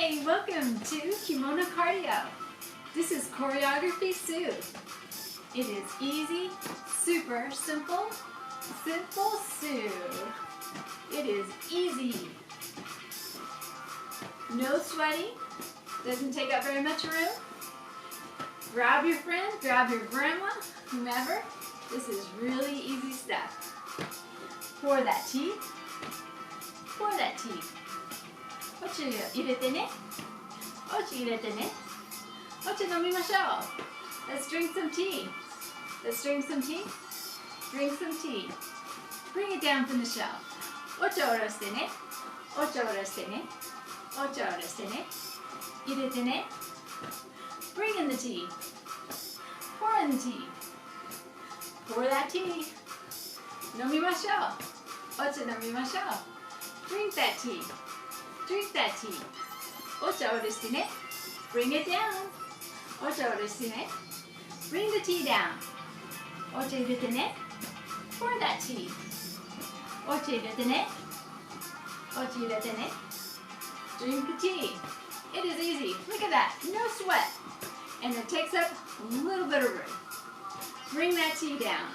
Hi, welcome to Kimono Kardio. This is choreography SUE. It is easy, super simple, simple SUE. It is easy. No sweating, doesn't take up very much room. Grab your friend, grab your grandma, whomever. This is really easy stuff. Pour that tea. Pour that tea. お茶入れてね。お茶入れてね。お茶飲みましょう。Let's drink some tea. Let's drink some tea. Drink some tea. Bring it down from the shelf. お茶を下ろしてね。お茶を下ろしてね。お茶を下ろしてね。入れてね。Bring in the tea. Pour in the tea. Pour that tea. 飲みましょう。お茶飲みましょう。Drink that tea.Drink that tea. お茶を下ろしてね。Bring it down. お茶を下ろしてね。Bring the tea down. お茶入れてね。Pour that tea. お茶入れてね。お茶入れてね。Drink the tea. It is easy. Look at that. No sweat. And it takes up a little bit of room. Bring that tea down.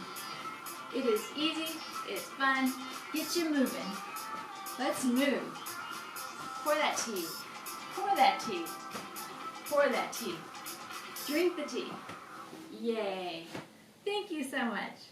It is easy. It's fun. Get you moving. Let's move.Pour that tea. Pour that tea. Pour that tea. Drink the tea. Yay. Thank you so much.